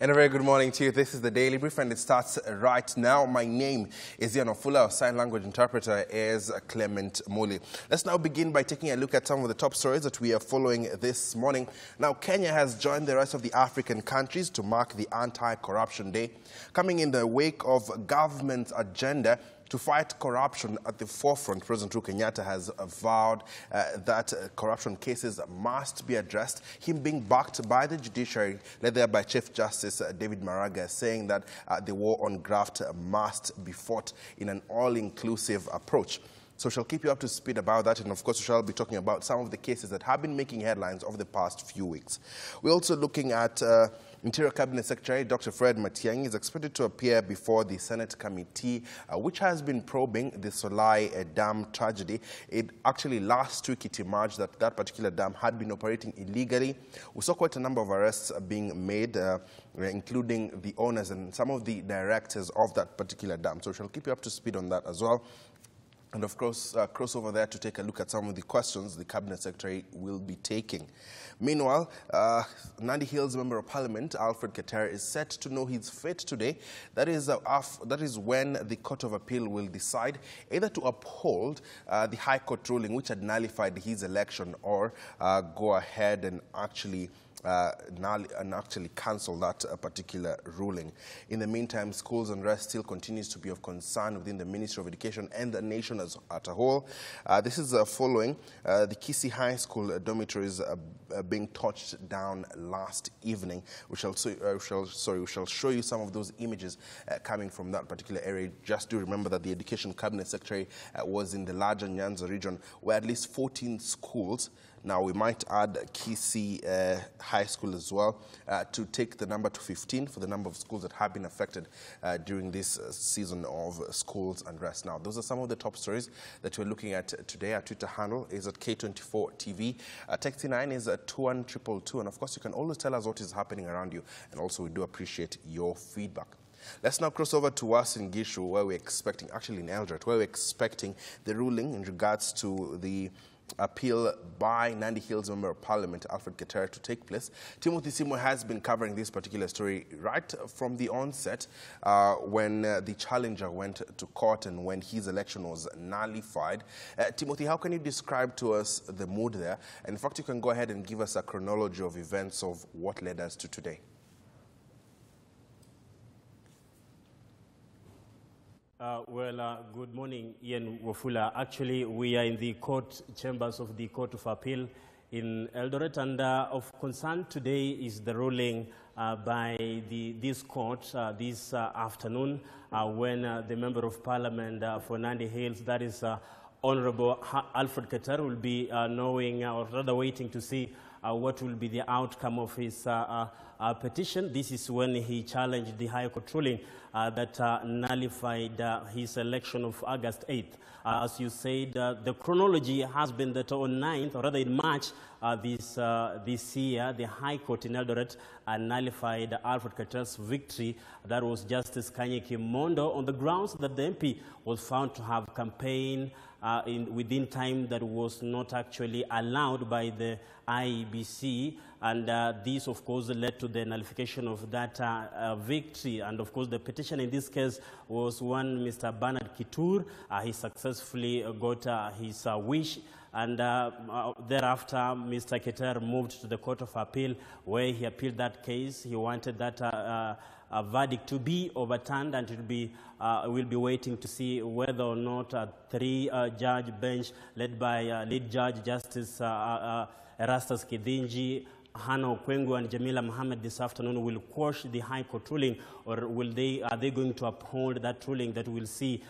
And a very good morning to you. This is the Daily Brief and it starts right now. My name is Wafula. Our sign language interpreter is Clement Muli. Let's now begin by taking a look at some of the top stories that we are following this morning. Now, Kenya has joined the rest of the African countries to mark the Anti-Corruption Day, coming in the wake of government's agenda to fight corruption at the forefront. President Uhuru Kenyatta has vowed that corruption cases must be addressed, him being backed by the judiciary, led there by Chief Justice David Maraga, saying that the war on graft must be fought in an all-inclusive approach. So we shall keep you up to speed about that, and of course we shall be talking about some of the cases that have been making headlines over the past few weeks. We're also looking at Interior Cabinet Secretary Dr. Fred Matiang'i is expected to appear before the Senate committee, which has been probing the Solai Dam tragedy. Actually, last week it emerged that that particular dam had been operating illegally. We saw quite a number of arrests being made, including the owners and some of the directors of that particular dam. So we shall keep you up to speed on that as well. And of course, cross over there to take a look at some of the questions the Cabinet Secretary will be taking. Meanwhile, Nandi Hills Member of Parliament Alfred Keter is set to know his fate today. That is when the Court of Appeal will decide either to uphold the High Court ruling which had nullified his election, or go ahead and actually cancel that particular ruling. In the meantime, schools unrest still continues to be of concern within the Ministry of Education and the nation as a whole. This is following the Kisii High School dormitories being touched down last evening. We shall show you some of those images coming from that particular area. Just do remember that the Education Cabinet Secretary was in the larger Nyanza region, where at least 14 schools, now we might add Kisii High School as well, to take the number to 15 for the number of schools that have been affected during this season of schools unrest. Now, those are some of the top stories that we're looking at today. Our Twitter handle is at K24TV. Text 9 is at 21222. And of course, you can always tell us what is happening around you. And also, we do appreciate your feedback. Let's now cross over to us in Gishu, where we're expecting, actually in Eldoret, where we're expecting the ruling in regards to the appeal by Nandi Hills Member of Parliament Alfred Keter to take place. Timothy Simo has been covering this particular story right from the onset, when the challenger went to court and when his election was nullified. Timothy, how can you describe to us the mood there? And in fact, you can go ahead and give us a chronology of events of what led us to today. Good morning, Ian Wafula. Actually, we are in the court chambers of the Court of Appeal in Eldoret, and of concern today is the ruling by this court this afternoon, when the Member of Parliament for Nandi Hills, that is Honorable Alfred Keter, will be knowing, or rather waiting to see what will be the outcome of his petition. This is when he challenged the High Court ruling that nullified his election of August 8th. As you said, the chronology has been that on 9th, or rather in March this year, the High Court in Eldoret nullified Alfred Keter's victory. That was Justice Kanyeki Mondo, on the grounds that the MP was found to have campaigned within time that was not actually allowed by the IEBC, and this of course led to the nullification of that victory. And of course the petition in this case was one Mr. Bernard Kitur. He successfully got his wish, and thereafter Mr. Keter moved to the Court of Appeal, where he appealed that case. He wanted that a verdict to be overturned, and we'll be waiting to see whether or not a three-judge bench led by lead judge Justice Erastus Kidinji, Hannah Okwengu and Jamila Mohammed this afternoon will quash the High Court ruling, or are they going to uphold that ruling that will see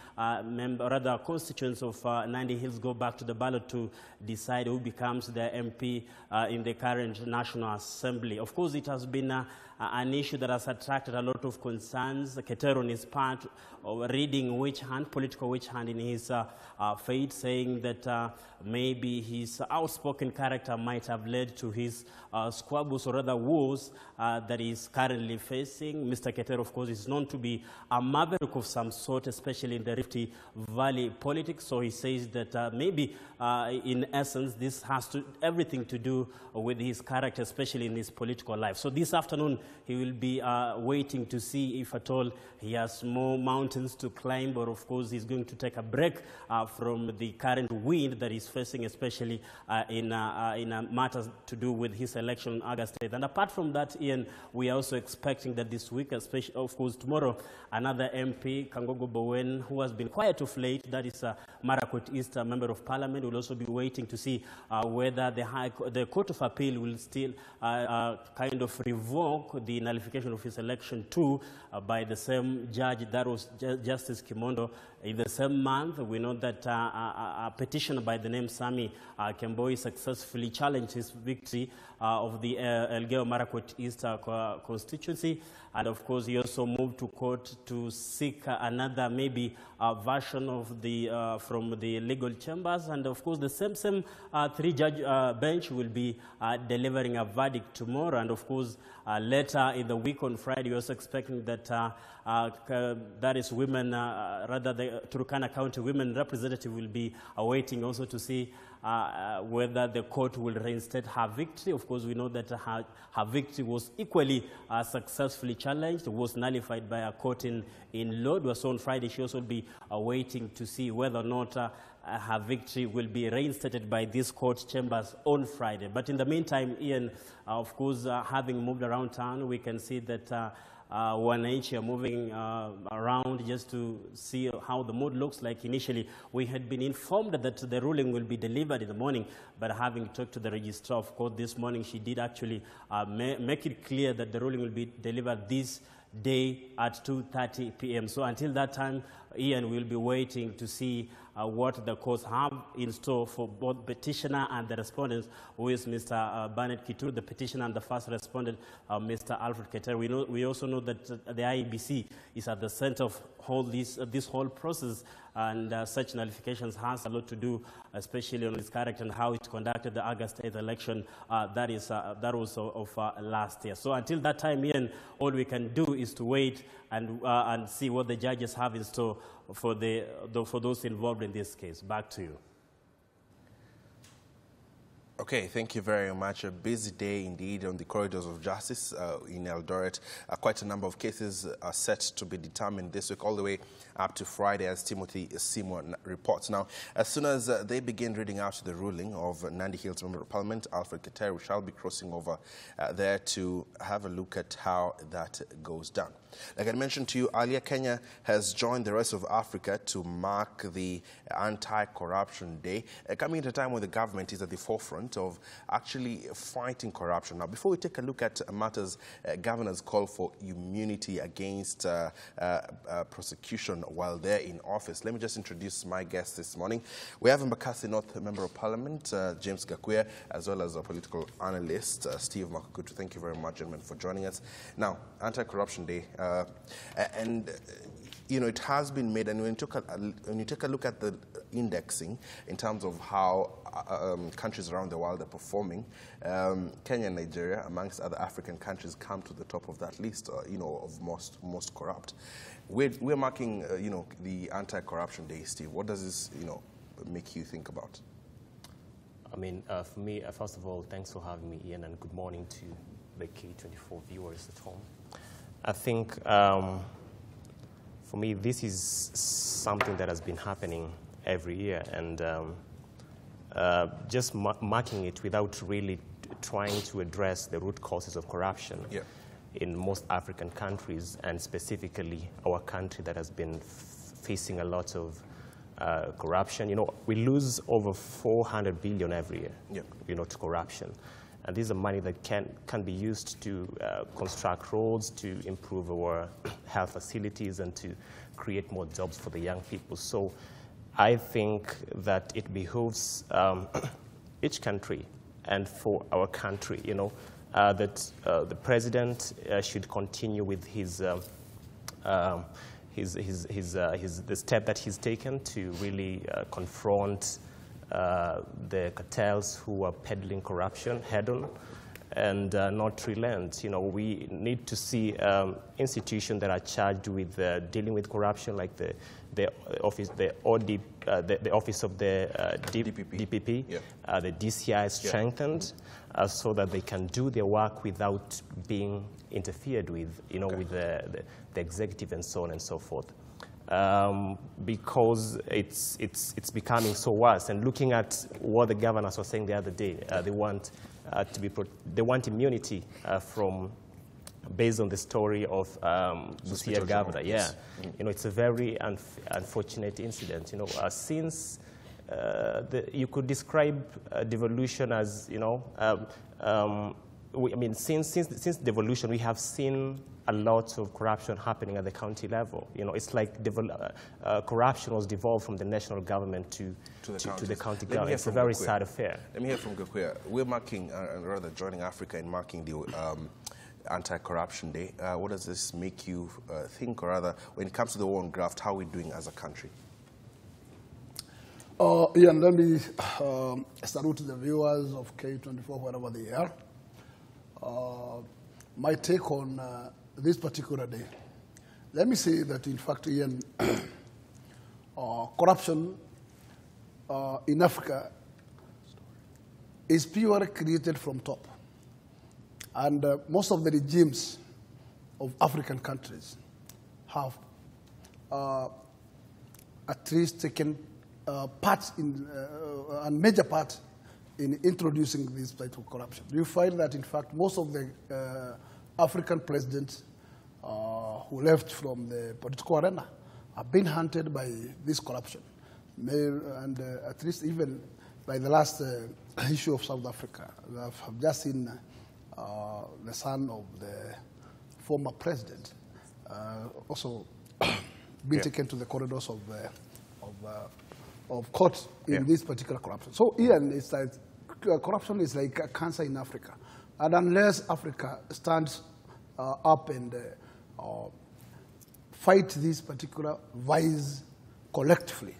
constituents of Nandi Hills go back to the ballot to decide who becomes the MP in the current National Assembly. Of course, it has been an issue that has attracted a lot of concerns. Keter on his part, reading political witch hunt in his saying that maybe his outspoken character might have led to his squabbles or rather wars that he's currently facing. Mr. Keter, of course, is known to be a maverick of some sort, especially in the Rift Valley politics. So he says that maybe, in essence, this has everything to do with his character, especially in his political life. So this afternoon, he will be waiting to see if at all he has more mountains to climb, or of course he's going to take a break from the current wind that he's facing, especially in matters to do with his election on August 8th. And apart from that, Ian, we are also expecting that this week, especially, of course, tomorrow, another MP, Kangogo Bowen, who has been quiet of late, that is Marakwet East Member of Parliament, will also be waiting to see whether the Court of Appeal will still kind of revoke the nullification of his election too by the same judge, that was Justice Kimondo. In the same month, we know that a petitioner by the name Sami Kemboi successfully challenged his victory of the Elgeyo Marakwet East constituency. And of course, he also moved to court to seek another maybe version of the from the legal chambers. And of course, the same three-judge bench will be delivering a verdict tomorrow. And of course, later in the week on Friday, we're also expecting that that is women, rather the Turkana County women representative will be awaiting also to see whether the court will reinstate her victory. Of course, we know that her victory was equally successfully challenged, was nullified by a court in Lodwar. So on Friday, she also will be waiting to see whether or not her victory will be reinstated by these court chambers on Friday. But in the meantime, Ian, of course, having moved around town, we can see that wananchi are moving around just to see how the mood looks like. Initially, we had been informed that the ruling will be delivered in the morning, but having talked to the registrar of court this morning, she did actually make it clear that the ruling will be delivered this day at 2:30 p.m. So until that time, Ian will be waiting to see what the courts have in store for both petitioner and the respondents, who is Mr. Bernard Kitur, the petitioner, and the first respondent, Mr. Alfred Keter. We also know that the IEBC is at the center of this whole process, and such nullifications has a lot to do, especially on its character and how it conducted the August 8th election that was of last year. So until that time, Ian, all we can do is to wait and see what the judges have in store for those involved in this case. Back to you. Okay, thank you very much. A busy day indeed on the corridors of justice in Eldoret. Quite a number of cases are set to be determined this week, all the way up to Friday, as Timothy Seymour reports. Now, as soon as they begin reading out the ruling of Nandi Hills Member of Parliament, Alfred Keter, we shall be crossing over there to have a look at how that goes down. Like I mentioned to you earlier, Kenya has joined the rest of Africa to mark the Anti-Corruption Day, coming at a time when the government is at the forefront of actually fighting corruption. Now, before we take a look at matters, governors call for immunity against prosecution while they're in office. Let me just introduce my guests this morning. We have Embakasi North Member of Parliament, James Gakuya, as well as a political analyst, Steve Makukutu. Thank you very much, gentlemen, for joining us. Now, Anti-Corruption Day, you know, it has been made, and when you take a look at the indexing in terms of how countries around the world are performing, Kenya and Nigeria, amongst other African countries, come to the top of that list, you know, of most corrupt. We're marking, you know, the Anti-Corruption Day, Steve. What does this, you know, make you think about? I mean, for me, first of all, thanks for having me, Ian, and good morning to the K24 viewers at home. I think, for me, this is something that has been happening every year, and just marking it without really trying to address the root causes of corruption in most African countries, and specifically our country that has been facing a lot of corruption. You know, we lose over 400 billion every year, you know, to corruption. And this is money that can be used to construct roads, to improve our health facilities, and to create more jobs for the young people. So I think that it behooves each country, and for our country, you know, that the president should continue with the step that he's taken to really confront the cartels who are peddling corruption head-on, and not relent. You know, we need to see institutions that are charged with dealing with corruption, like the office of the DPP, yeah. The DCI strengthened, so that they can do their work without being interfered with, you know, with the executive and so on and so forth. Because it's becoming so worse. And looking at what the governors were saying the other day, they want immunity from, based on the story of Busia governor. Yeah, you know, it's a very unfortunate incident. You know, since you could describe devolution as, you know, I mean, since devolution, we have seen a lot of corruption happening at the county level. You know, it's like corruption was devolved from the national government to the county government. It's a very sad affair. Let me hear from Gakuya. We're marking, rather joining Africa in marking the Anti-Corruption Day. What does this make you think, or rather, when it comes to the war on graft, how are we doing as a country? Ian, let me salute the viewers of K24, wherever they are. My take on this particular day. Let me say that, in fact, Ian, corruption in Africa is purely created from top. And most of the regimes of African countries have at least taken part in, a major part in introducing this type of corruption. You find that, in fact, most of the African presidents who left from the political arena have been hunted by this corruption. And at least even by the last issue of South Africa, I've just seen the son of the former president also being taken to the corridors of court in this particular corruption. So, Ian, it's like corruption is like a cancer in Africa. And unless Africa stands up and fight this particular vice collectively,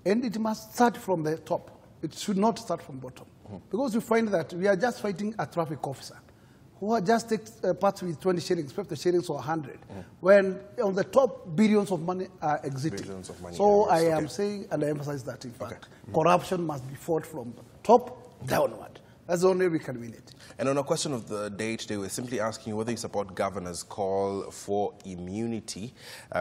and it must start from the top. It should not start from bottom. Because you find that we are just fighting a traffic officer who just takes part with 20 shillings, 50 shillings, or 100, when on the top, billions of money are exiting. So I am saying, and I emphasize that, in fact, corruption must be fought from top downward. That's the only way we can win it. And on a question of the day today, we're simply asking you whether you support governor's call for immunity.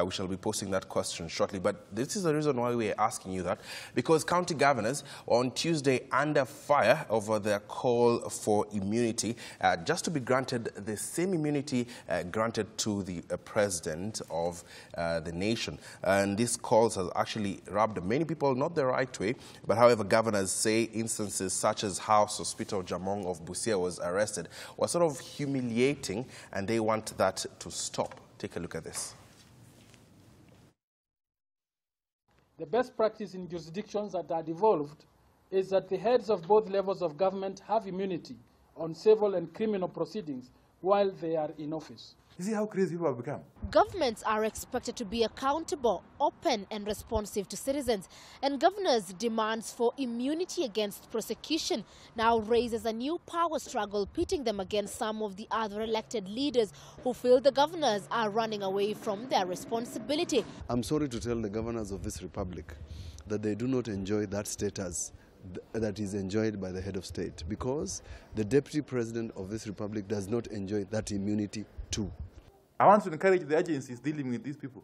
We shall be posting that question shortly. But this is the reason why we're asking you that, because county governors on Tuesday under fire over their call for immunity, just to be granted the same immunity granted to the president of the nation. And this call has actually rubbed many people not the right way. But however, governors say instances such as how Sospita Jamong of Busia was arrested was sort of humiliating, and they want that to stop. Take a look at this. The best practice in jurisdictions that are devolved is that the heads of both levels of government have immunity on civil and criminal proceedings while they are in office. You see how crazy people have become? Governments are expected to be accountable, open and responsive to citizens. And governors' demands for immunity against prosecution now raises a new power struggle, pitting them against some of the other elected leaders who feel the governors are running away from their responsibility. I'm sorry to tell the governors of this republic that they do not enjoy that status that is enjoyed by the head of state, because the deputy president of this republic does not enjoy that immunity too. I want to encourage the agencies dealing with these people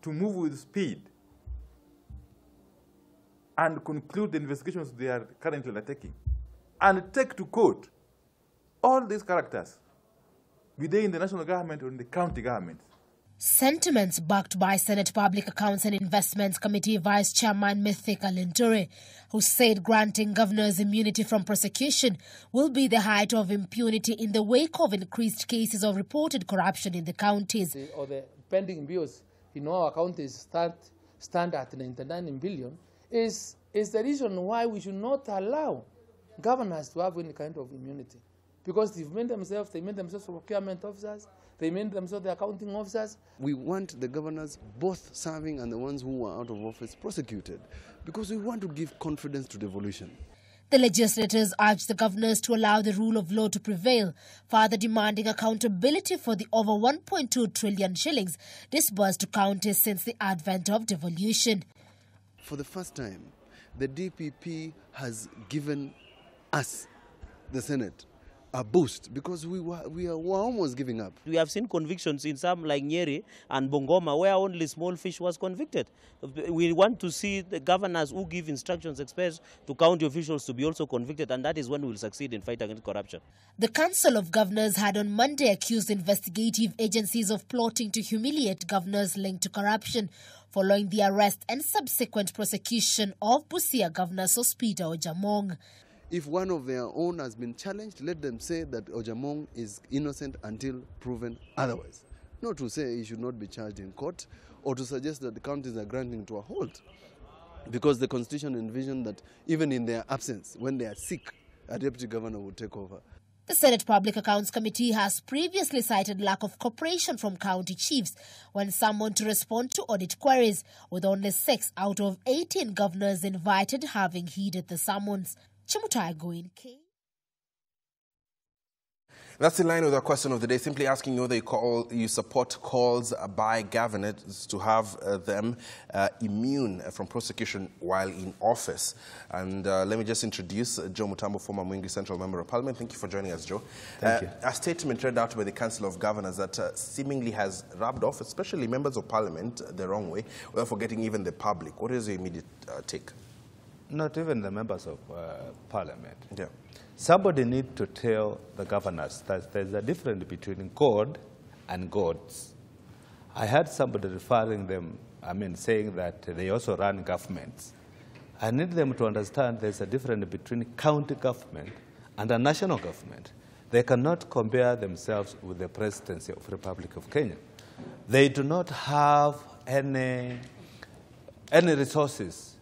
to move with speed and conclude the investigations they are currently undertaking and take to court all these characters, be they in the national government or in the county government. Sentiments backed by Senate Public Accounts and Investments Committee Vice Chairman Mithika Linturi, who said granting governors immunity from prosecution will be the height of impunity in the wake of increased cases of reported corruption in the counties. The pending bills in our counties stand at 99 billion is the reason why we should not allow governors to have any kind of immunity. Because they made themselves procurement officers, they made themselves the accounting officers. We want the governors, both serving and the ones who are out of office, prosecuted, because we want to give confidence to devolution. The legislators urged the governors to allow the rule of law to prevail, further demanding accountability for the over 1.2 trillion shillings disbursed to counties since the advent of devolution. For the first time, the DPP has given us, the Senate, a boost because we were almost giving up. We have seen convictions in some like Nyeri and Bungoma where only small fish was convicted. We want to see the governors who give instructions express to county officials to be also convicted, and that is when we will succeed in fighting against corruption. The Council of Governors had on Monday accused investigative agencies of plotting to humiliate governors linked to corruption, following the arrest and subsequent prosecution of Busia Governor Sospita Ojamong. If one of their own has been challenged, let them say that Ojamong is innocent until proven otherwise. Not to say he should not be charged in court or to suggest that the counties are granting to a halt. Because the Constitution envisioned that even in their absence, when they are sick, a deputy governor would take over. The Senate Public Accounts Committee has previously cited lack of cooperation from county chiefs when summoned to respond to audit queries, with only 6 out of 18 governors invited having heeded the summons. Chimutai Goin K. That's in line with our question of the day, simply asking you whether you support calls by governors to have them immune from prosecution while in office. And let me just introduce Joe Mutambo, former Mwingi Central Member of Parliament. Thank you for joining us, Joe. Thank you. A statement read out by the Council of Governors that seemingly has rubbed off, especially members of Parliament, the wrong way, without forgetting even the public. What is your immediate take? Not even the members of Parliament. Yeah. Somebody needs to tell the governors that there's a difference between God and gods. I heard somebody referring them, saying that they also run governments. I need them to understand there's a difference between county government and a national government. They cannot compare themselves with the presidency of the Republic of Kenya. They do not have any resources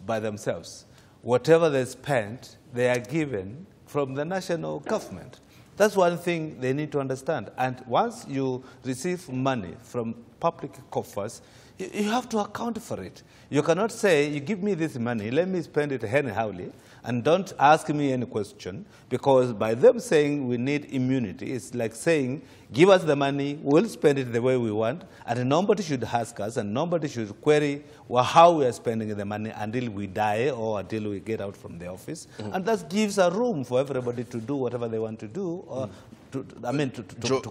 by themselves. Whatever they spend, they are given from the national government. That's one thing they need to understand. And once you receive money from public coffers, you have to account for it. You cannot say, you give me this money, let me spend it anyhowly, and don't ask me any question, because by them saying we need immunity, it's like saying, give us the money, we'll spend it the way we want, and nobody should ask us, and nobody should query how we are spending the money until we die or until we get out from the office. And that gives a room for everybody to do whatever they want to do, or to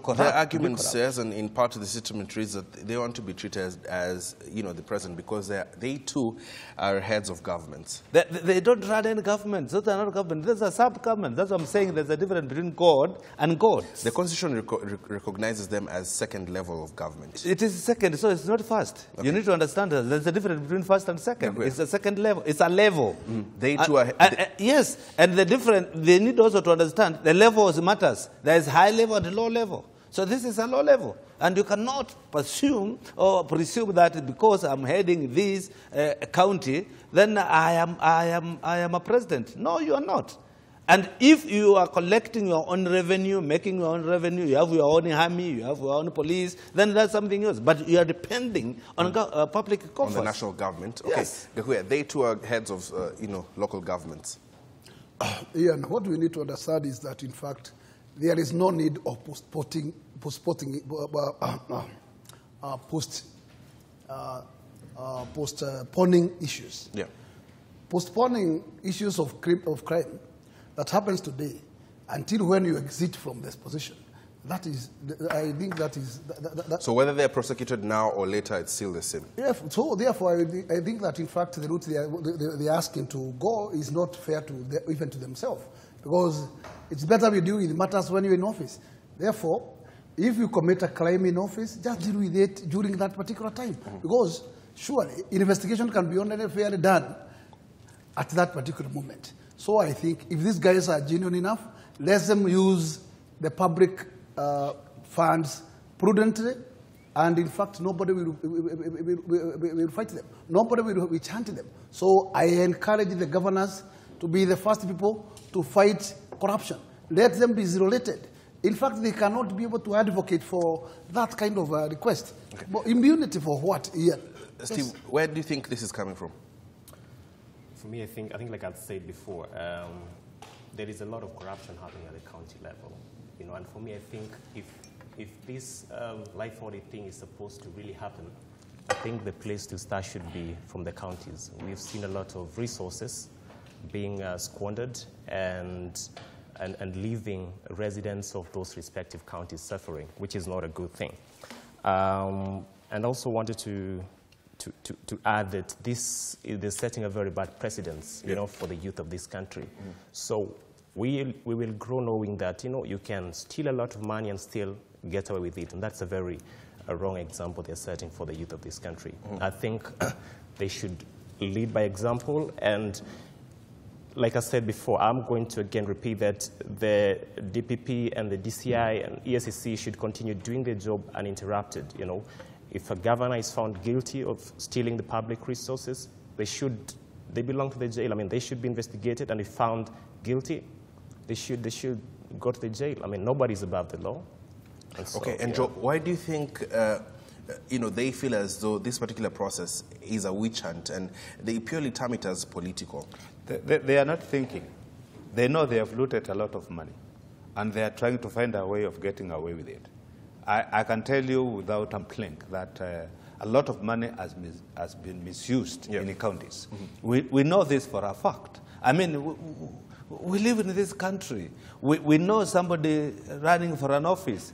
corrupt. Their argument says, and in part of the statement reads, that they want to be treated as the president because they too are heads of governments. They don't run any governments. Those are not governments. Those are sub-governments. That's what I'm saying. There's a difference between God and gods. The Constitution recognizes them as second level of government. It is second, so it's not first. Okay. You need to understand that there's a difference between first and second. It's a second level. It's a level. They too are... yes, and the difference, they need also to understand the levels matters. There is high level and low level. So this is a low level. And you cannot presume that because I'm heading this county, then I am a president. No, you are not. And if you are collecting your own revenue, making your own revenue, you have your own army, you have your own police, then that's something else. But you are depending on public coffers. On the national government. Okay. Yes. They too are heads of local governments. Ian, what we need to understand is that, in fact, there is no need of postponing issues. Yeah. Postponing issues of crime that happens today until when you exit from this position. That is, I think that is... So whether they're prosecuted now or later, it's still the same? Yeah, so therefore, I think that, in fact, the route they're asking to go is not fair to even to themselves, because it's better we deal with matters when you're in office. Therefore, if you commit a crime in office, just deal with it during that particular time, because surely investigation can be only fairly done at that particular moment. So I think if these guys are genuine enough, let them use the public funds prudently, and in fact, nobody will fight them. Nobody will chant them. So I encourage the governors to be the first people to fight corruption. Let them be related. In fact, they cannot be able to advocate for that kind of request. Okay. But immunity for what? Yeah. Steve, where do you think this is coming from? For me, I think like I've said before, there is a lot of corruption happening at the county level, you know. And for me, I think if this life audit thing is supposed to really happen, I think the place to start should be from the counties. We've seen a lot of resources being squandered and leaving residents of those respective counties suffering, which is not a good thing. And also wanted to add that this is setting a very bad precedence, you know, for the youth of this country. So we will grow knowing that, you know, you can steal a lot of money and still get away with it, and that's a wrong example they're setting for the youth of this country. I think they should lead by example, and like I said before, I'm going to again repeat that the DPP and the DCI and ESCC should continue doing their job uninterrupted. You know, if a governor is found guilty of stealing the public resources, they belong to the jail. I mean, they should be investigated, and if found guilty, they should go to the jail. I mean, nobody's above the law. And so, okay, and Joe, why do you think you know, they feel as though this particular process is a witch hunt, and they purely term it as political? They are not thinking. They know they have looted a lot of money, and they are trying to find a way of getting away with it. I can tell you without a blink that a lot of money has been misused in the counties. We know this for a fact. I mean, we live in this country. We know somebody running for an office,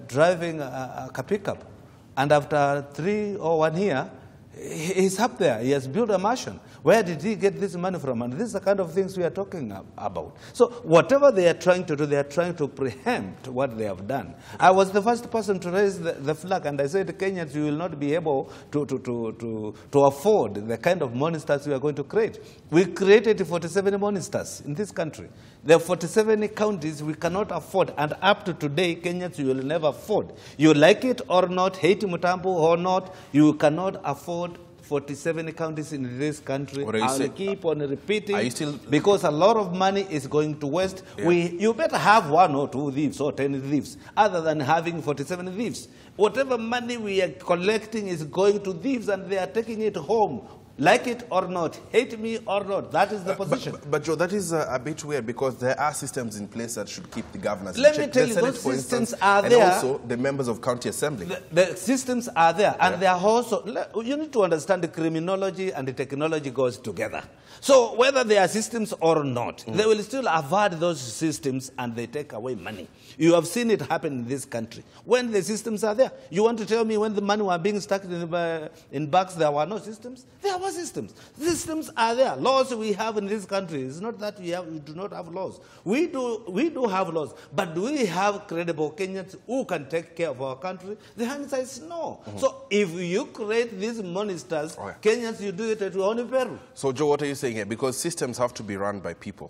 driving a pickup, and after 3 or 1 year, he's up there. He has built a mansion. Where did he get this money from? And this is the kind of things we are talking about. So whatever they are trying to do, they are trying to preempt what they have done. I was the first person to raise the flag, and I said, Kenyans, you will not be able to afford the kind of monsters we are going to create. We created 47 monsters in this country. There are 47 counties we cannot afford, and up to today, Kenyans, you will never afford. You like it or not, hate Mutambo or not, you cannot afford 47 counties in this country. I'll keep on repeating, because a lot of money is going to waste. You better have 1 or 2 thieves or 10 thieves, other than having 47 thieves. Whatever money we are collecting is going to thieves, and they are taking it home. Like it or not, hate me or not, that is the position. But Joe, that is a bit weird, because there are systems in place that should keep the governors Let in me check. tell you, those systems are there. And also the members of county assembly. The systems are there, and they are also, you need to understand the criminology and the technology goes together. So whether there are systems or not, they will still avoid those systems, and they take away money. You have seen it happen in this country. When the systems are there, you want to tell me when the money were being stuck in bags, there were no systems? There were systems. Systems are there. Laws we have in this country. It's not that we do not have laws. We do have laws. But do we have credible Kenyans who can take care of our country? The answer is no. So if you create these monsters, Kenyans, you do it at your own peril. So Joe, what are you saying here? Because systems have to be run by people.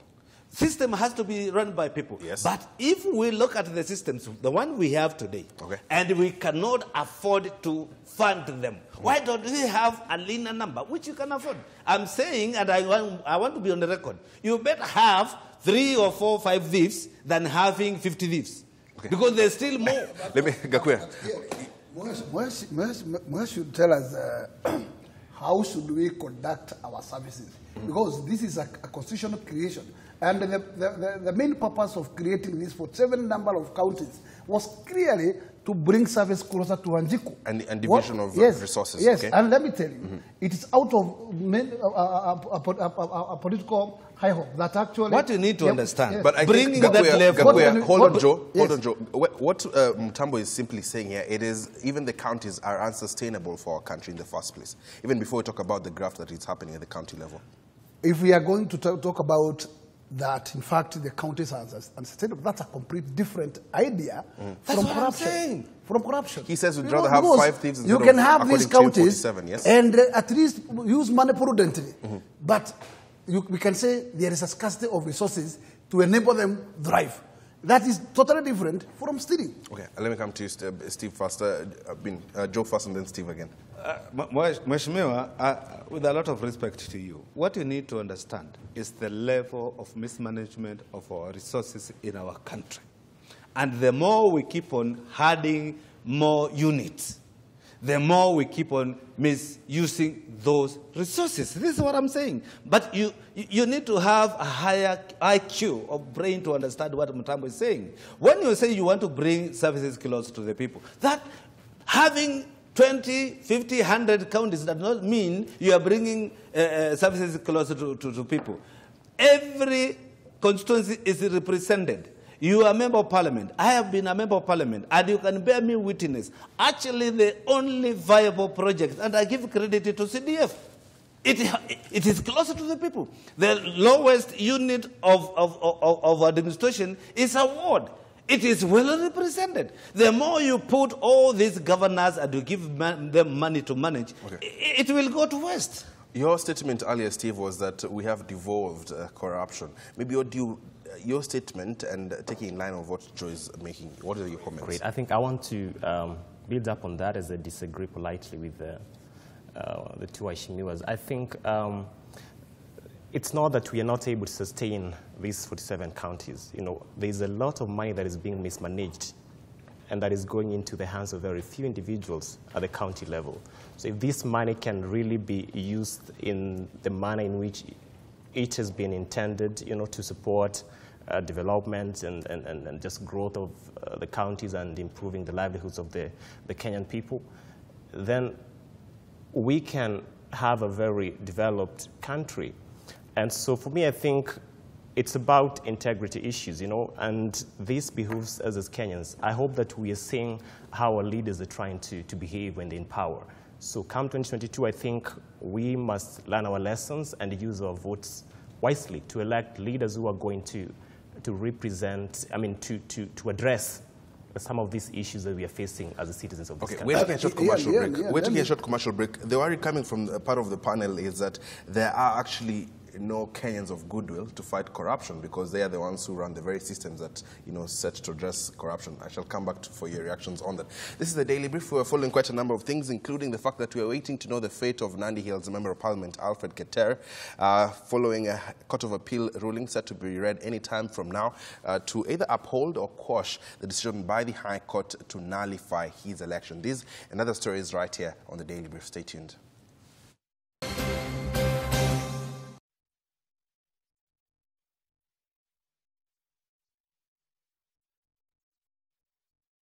System has to be run by people. Yes. But if we look at the systems, the one we have today, and we cannot afford to fund them, why don't we have a linear number, which you can afford? I'm saying, and I want to be on the record, you better have 3 or 4 or 5 thieves than having 50 thieves. Because there's still more. Let me, Gakuya. Moesh should tell us how should we conduct our services, because this is a constitutional creation. And the main purpose of creating this 47 number of counties was clearly to bring service closer to Wanjiku. And division of resources. Yes, and let me tell you, it is out of a political high hope that actually... What you need to understand, but I bringing think that level... Hold on, Joe. What Mutambo is simply saying here, it is even the counties are unsustainable for our country in the first place, even before we talk about the graft that is happening at the county level. If we are going to talk about that, in fact, the counties are unsustainable, that's a complete different idea from corruption. From corruption. He says we'd rather have 5 thieves instead you can have these counties 47, yes? and at least use money prudently. But we can say there is a scarcity of resources to enable them thrive. That is totally different from stealing. Okay, let me come to you, Steve first. Joe first and then Steve again. Mheshimiwa, with a lot of respect to you, what you need to understand is the level of mismanagement of our resources in our country. And the more we keep on adding more units, the more we keep on misusing those resources. This is what I'm saying. But you need to have a higher IQ of brain to understand what Mutambo is saying. When you say you want to bring services close to the people, that having 20, 50, 100 counties does not mean you are bringing services closer to people. Every constituency is represented. You are a member of parliament. I have been a member of parliament, and you can bear me witness. Actually, the only viable project, and I give credit to CDF, it is closer to the people. The lowest unit of administration is a ward. It is well represented. The more you put all these governors and you give them money to manage, it will go to waste. Your statement earlier, Steve, was that we have devolved corruption. Maybe your statement and taking in line of what Joe is making, what are your comments? Great. I think I want to build up on that as I disagree politely with the two Ashimiwas. I think it's not that we are not able to sustain these 47 counties. You know, there's a lot of money that is being mismanaged and that is going into the hands of very few individuals at the county level. So if this money can really be used in the manner in which it has been intended, you know, to support development and just growth of the counties and improving the livelihoods of the Kenyan people, then we can have a very developed country. And so for me, I think it's about integrity issues, you know, and this behooves us as Kenyans. I hope that we are seeing how our leaders are trying to behave when they're in power. So come 2022, I think we must learn our lessons and use our votes wisely to elect leaders who are going to represent, I mean, to address some of these issues that we are facing as the citizens of this country. We're taking a short commercial break. We're taking a short commercial break. The worry coming from part of the panel is that there are actually no Kenyans of goodwill to fight corruption because they are the ones who run the very systems that, you know, set to address corruption. I shall come back for your reactions on that. This is the Daily Brief. We are following quite a number of things, including the fact that we are waiting to know the fate of Nandi Hills Member of Parliament Alfred Keter, following a Court of Appeal ruling set to be read any time from now to either uphold or quash the decision by the High Court to nullify his election. These and other stories right here on the Daily Brief. Stay tuned.